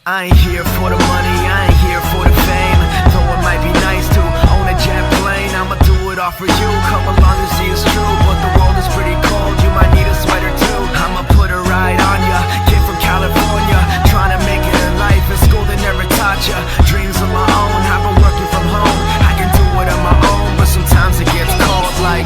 I ain't here for the money, I ain't here for the fame. Though it might be nice to own a jet plane, I'ma do it all for you, come along and see it's true. But the world is pretty cold, you might need a sweater too. I'ma put a ride on ya, kid from California, trying to make it in life. In school they never taught ya, dreams of my own, I've been working from home. I can do it on my own, but sometimes it gets cold like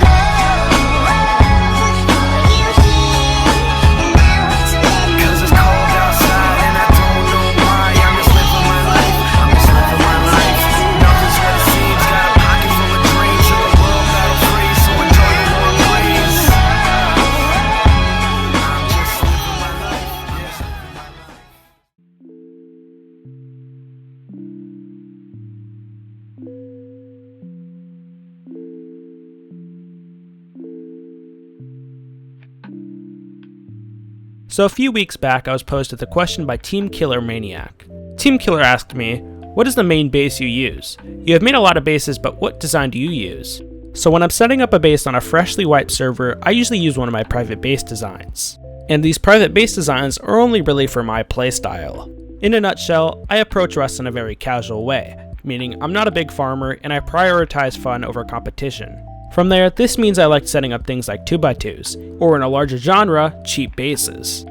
So a few weeks back, I was posed with a question by Team Killer Maniac. Team Killer asked me, what is the main base you use? You have made a lot of bases, but what design do you use? So when I'm setting up a base on a freshly wiped server, I usually use one of my private base designs. And these private base designs are only really for my playstyle. In a nutshell, I approach Rust in a very casual way, meaning I'm not a big farmer and I prioritize fun over competition. From there, this means I like setting up things like 2x2s, or in a larger genre, cheap bases.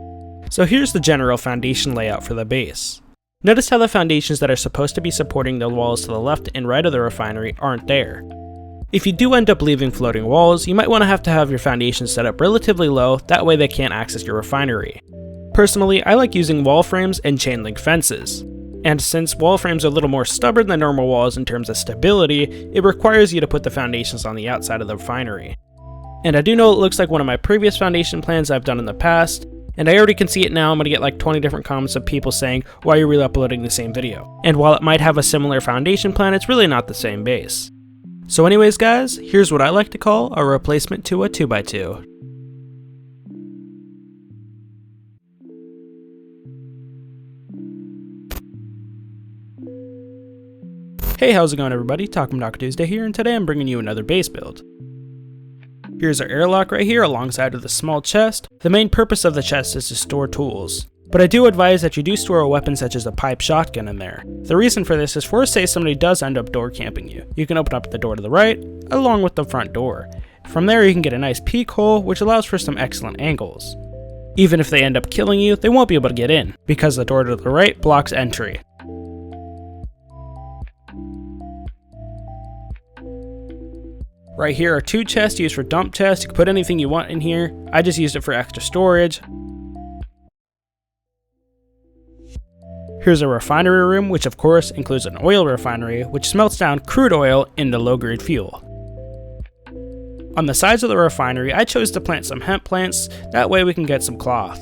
So here's the general foundation layout for the base. Notice how the foundations that are supposed to be supporting the walls to the left and right of the refinery aren't there. If you do end up leaving floating walls, you might want to have your foundations set up relatively low, that way they can't access your refinery. Personally, I like using wall frames and chain link fences. And since wall frames are a little more stubborn than normal walls in terms of stability, it requires you to put the foundations on the outside of the refinery. And I do know it looks like one of my previous foundation plans I've done in the past, and I already can see it now. I'm going to get like 20 different comments of people saying, why are you re-uploading the same video? And while it might have a similar foundation plan, it's really not the same base. So anyways guys, here's what I like to call a replacement to a 2x2. Hey, how's it going everybody? Talking Doc Tuesday here, and today I'm bringing you another base build. Here's our airlock right here alongside of the small chest. The main purpose of the chest is to store tools, but I do advise that you do store a weapon such as a pipe shotgun in there. The reason for this is for say somebody does end up door camping you. You can open up the door to the right, along with the front door. From there you can get a nice peek hole, which allows for some excellent angles. Even if they end up killing you, they won't be able to get in, because the door to the right blocks entry. Right here are two chests used for dump chests. You can put anything you want in here. I just used it for extra storage. Here's a refinery room, which of course includes an oil refinery, which smelts down crude oil into low-grade fuel. On the sides of the refinery, I chose to plant some hemp plants, that way we can get some cloth.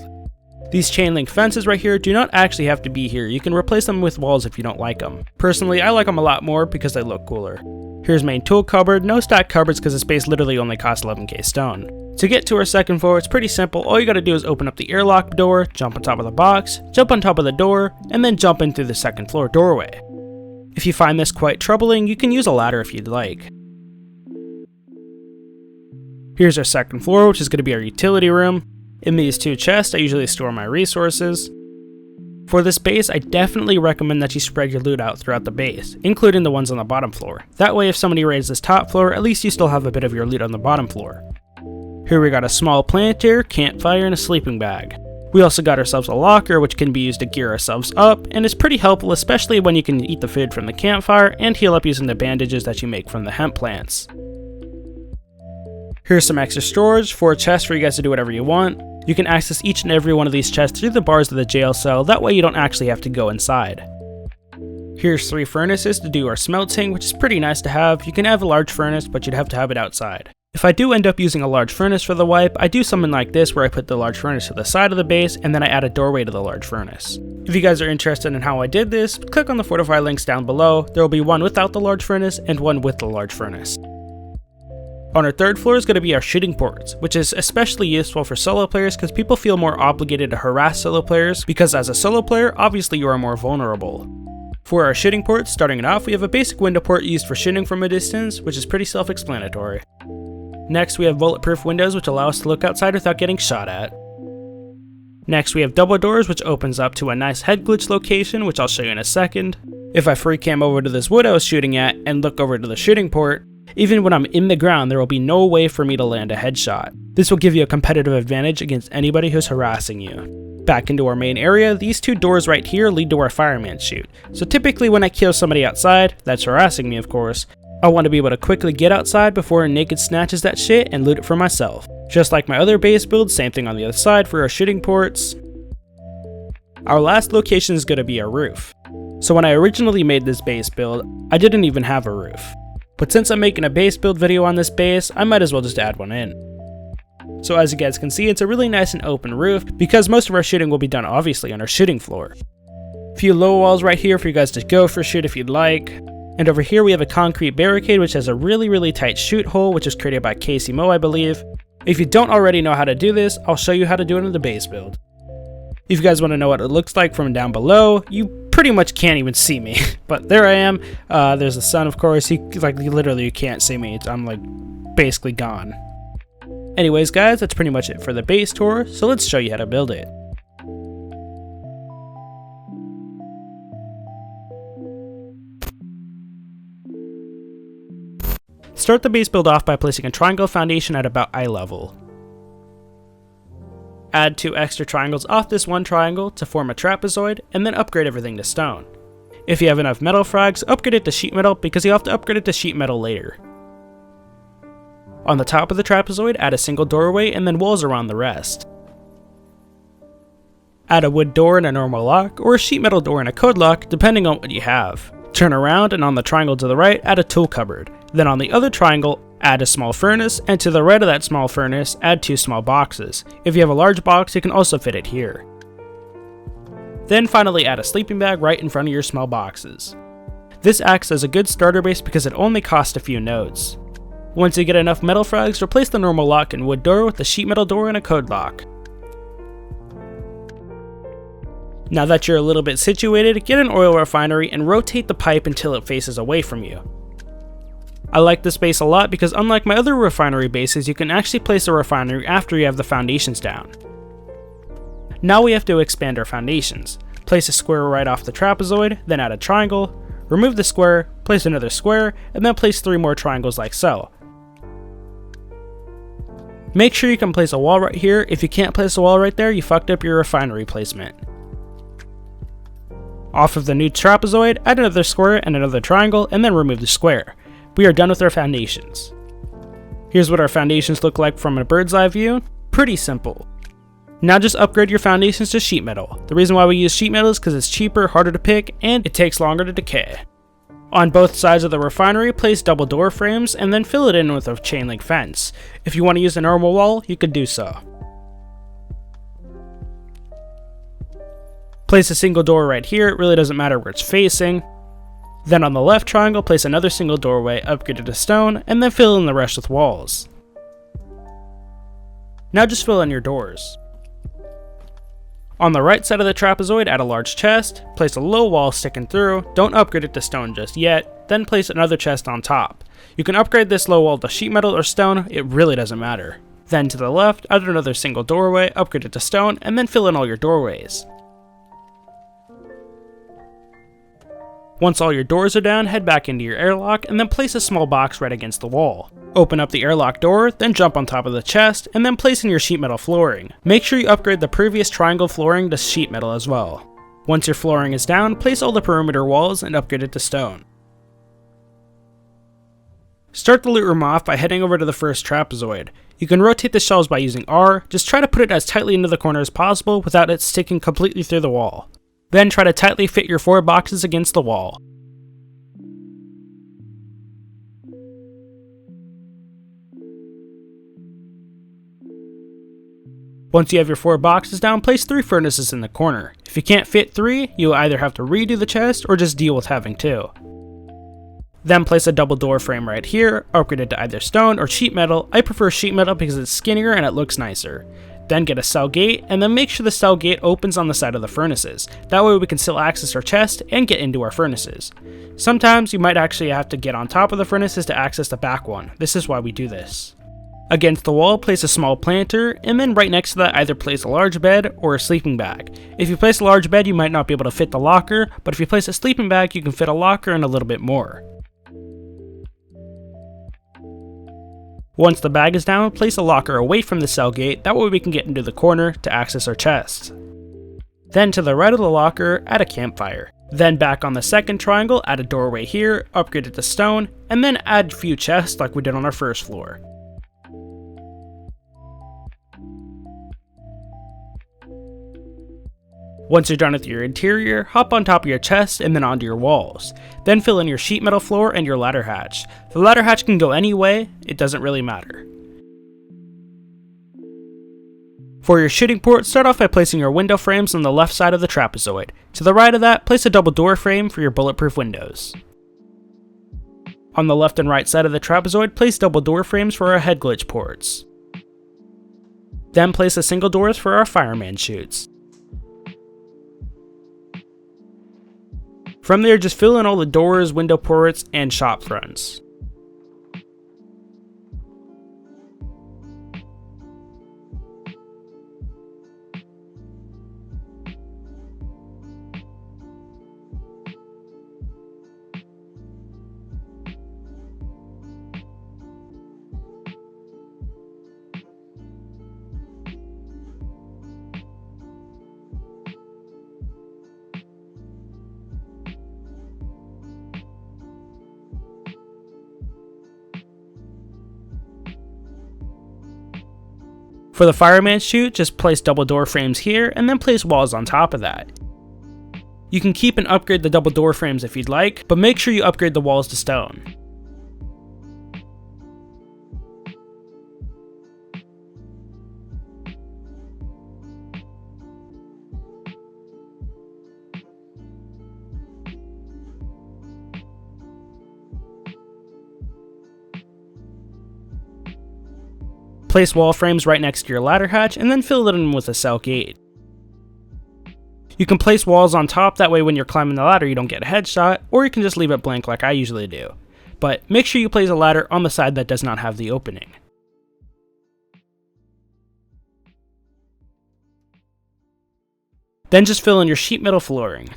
These chain link fences right here do not actually have to be here. You can replace them with walls if you don't like them. Personally, I like them a lot more because they look cooler. Here's main tool cupboard, no stack cupboards because the space literally only costs 11k stone. To get to our second floor, it's pretty simple. All you gotta do is open up the airlock door, jump on top of the box, jump on top of the door, and then jump in through the second floor doorway. If you find this quite troubling, you can use a ladder if you'd like. Here's our second floor, which is gonna be our utility room. In these two chests, I usually store my resources. For this base, I definitely recommend that you spread your loot out throughout the base, including the ones on the bottom floor. That way if somebody raids this top floor, at least you still have a bit of your loot on the bottom floor. Here we got a small plant here, campfire, and a sleeping bag. We also got ourselves a locker, which can be used to gear ourselves up, and is pretty helpful especially when you can eat the food from the campfire and heal up using the bandages that you make from the hemp plants. Here's some extra storage for a chest for you guys to do whatever you want. You can access each and every one of these chests through the bars of the jail cell, that way you don't actually have to go inside. Here's 3 furnaces to do our smelting, which is pretty nice to have. You can have a large furnace, but you'd have to have it outside. If I do end up using a large furnace for the wipe, I do something like this where I put the large furnace to the side of the base and then I add a doorway to the large furnace. If you guys are interested in how I did this, click on the Fortify links down below. There will be one without the large furnace and one with the large furnace. On our third floor is going to be our shooting ports, which is especially useful for solo players because people feel more obligated to harass solo players because as a solo player, obviously you are more vulnerable. For our shooting ports, starting it off, we have a basic window port used for shooting from a distance, which is pretty self-explanatory. Next, we have bulletproof windows which allow us to look outside without getting shot at. Next we have double doors, which opens up to a nice head glitch location, which I'll show you in a second. If I free cam over to this wood I was shooting at and look over to the shooting port, even when I'm in the ground there will be no way for me to land a headshot. This will give you a competitive advantage against anybody who's harassing you. Back into our main area, these two doors right here lead to our fireman chute. So typically when I kill somebody outside, that's harassing me of course, I want to be able to quickly get outside before a naked snatches that shit and loot it for myself. Just like my other base build, same thing on the other side for our shooting ports. Our last location is going to be our roof. So when I originally made this base build, I didn't even have a roof. But since I'm making a base build video on this base, I might as well just add one in. So as you guys can see, it's a really nice and open roof because most of our shooting will be done obviously on our shooting floor. A few low walls right here for you guys to go for shoot if you'd like. And over here we have a concrete barricade which has a really tight shoot hole which was created by Casey Mo I believe. If you don't already know how to do this, I'll show you how to do it in the base build. If you guys want to know what it looks like from down below, you pretty much can't even see me. But there I am. There's the sun of course, literally you can't see me. I'm like basically gone. Anyways guys, that's pretty much it for the base tour, so let's show you how to build it. Start the base build off by placing a triangle foundation at about eye level. Add 2 extra triangles off this one triangle to form a trapezoid, and then upgrade everything to stone. If you have enough metal frags, upgrade it to sheet metal because you'll have to upgrade it to sheet metal later. On the top of the trapezoid, add a single doorway and then walls around the rest. Add a wood door and a normal lock, or a sheet metal door and a code lock depending on what you have. Turn around and on the triangle to the right, add a tool cupboard. Then on the other triangle, add a small furnace, and to the right of that small furnace, add 2 small boxes. If you have a large box, you can also fit it here. Then finally add a sleeping bag right in front of your small boxes. This acts as a good starter base because it only costs a few nodes. Once you get enough metal frags, replace the normal lock and wood door with a sheet metal door and a code lock. Now that you're a little bit situated, get an oil refinery and rotate the pipe until it faces away from you. I like this base a lot because unlike my other refinery bases, you can actually place a refinery after you have the foundations down. Now we have to expand our foundations. Place a square right off the trapezoid, then add a triangle, remove the square, place another square, and then place 3 more triangles like so. Make sure you can place a wall right here. If you can't place a wall right there, you fucked up your refinery placement. Off of the new trapezoid, add another square and another triangle, and then remove the square. We are done with our foundations. Here's what our foundations look like from a bird's eye view. Pretty simple. Now just upgrade your foundations to sheet metal. The reason why we use sheet metal is because it's cheaper, harder to pick, and it takes longer to decay. On both sides of the refinery, place double door frames and then fill it in with a chain link fence. If you want to use a normal wall, you could do so. Place a single door right here, it really doesn't matter where it's facing. Then on the left triangle, place another single doorway, upgrade it to stone, and then fill in the rest with walls. Now just fill in your doors. On the right side of the trapezoid, add a large chest, place a low wall sticking through, don't upgrade it to stone just yet, then place another chest on top. You can upgrade this low wall to sheet metal or stone, it really doesn't matter. Then to the left, add another single doorway, upgrade it to stone, and then fill in all your doorways. Once all your doors are down, head back into your airlock and then place a small box right against the wall. Open up the airlock door, then jump on top of the chest, and then place in your sheet metal flooring. Make sure you upgrade the previous triangle flooring to sheet metal as well. Once your flooring is down, place all the perimeter walls and upgrade it to stone. Start the loot room off by heading over to the first trapezoid. You can rotate the shelves by using R, just try to put it as tightly into the corner as possible without it sticking completely through the wall. Then try to tightly fit your 4 boxes against the wall. Once you have your 4 boxes down, place 3 furnaces in the corner. If you can't fit 3, you will either have to redo the chest or just deal with having 2. Then place a double door frame right here, upgrade it to either stone or sheet metal. I prefer sheet metal because it's skinnier and it looks nicer. Then get a cell gate, and then make sure the cell gate opens on the side of the furnaces. That way we can still access our chest and get into our furnaces. Sometimes you might actually have to get on top of the furnaces to access the back one. This is why we do this. Against the wall, place a small planter, and then right next to that either place a large bed or a sleeping bag. If you place a large bed, you might not be able to fit the locker, but if you place a sleeping bag, you can fit a locker and a little bit more. Once the bag is down, place a locker away from the cell gate, that way we can get into the corner to access our chests. Then to the right of the locker, add a campfire. Then back on the second triangle, add a doorway here, upgrade it to stone, and then add a few chests like we did on our first floor. Once you're done with your interior, hop on top of your chest and then onto your walls. Then fill in your sheet metal floor and your ladder hatch. The ladder hatch can go any way, it doesn't really matter. For your shooting port, start off by placing your window frames on the left side of the trapezoid. To the right of that, place a double door frame for your bulletproof windows. On the left and right side of the trapezoid, place double door frames for our head glitch ports. Then place a single doors for our fireman chutes. From there, just fill in all the doors, window ports, and shop fronts. For the fireman chute, just place double door frames here and then place walls on top of that. You can keep and upgrade the double door frames if you'd like, but make sure you upgrade the walls to stone. Place wall frames right next to your ladder hatch and then fill it in with a cell gate. You can place walls on top, that way when you're climbing the ladder you don't get a headshot, or you can just leave it blank like I usually do. But make sure you place a ladder on the side that does not have the opening. Then just fill in your sheet metal flooring.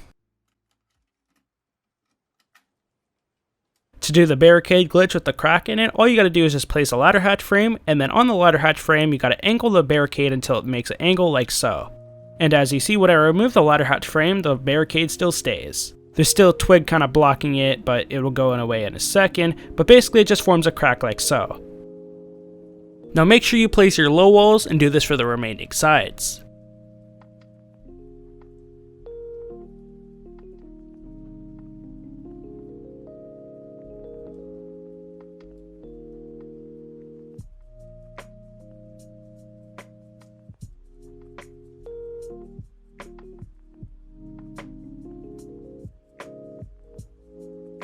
To do the barricade glitch with the crack in it, all you gotta do is just place a ladder hatch frame, and then on the ladder hatch frame you gotta angle the barricade until it makes an angle like so. And as you see, when I remove the ladder hatch frame, the barricade still stays. There's still a twig kind of blocking it, but it will go away in a second, but basically it just forms a crack like so. Now make sure you place your low walls and do this for the remaining sides.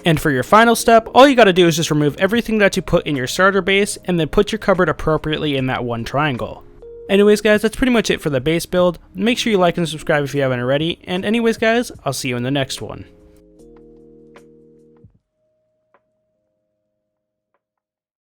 And for your final step, all you gotta do is just remove everything that you put in your starter base and then put your cupboard appropriately in that one triangle. Anyways guys, that's pretty much it for the base build. Make sure you like and subscribe if you haven't already, and anyways guys, I'll see you in the next one.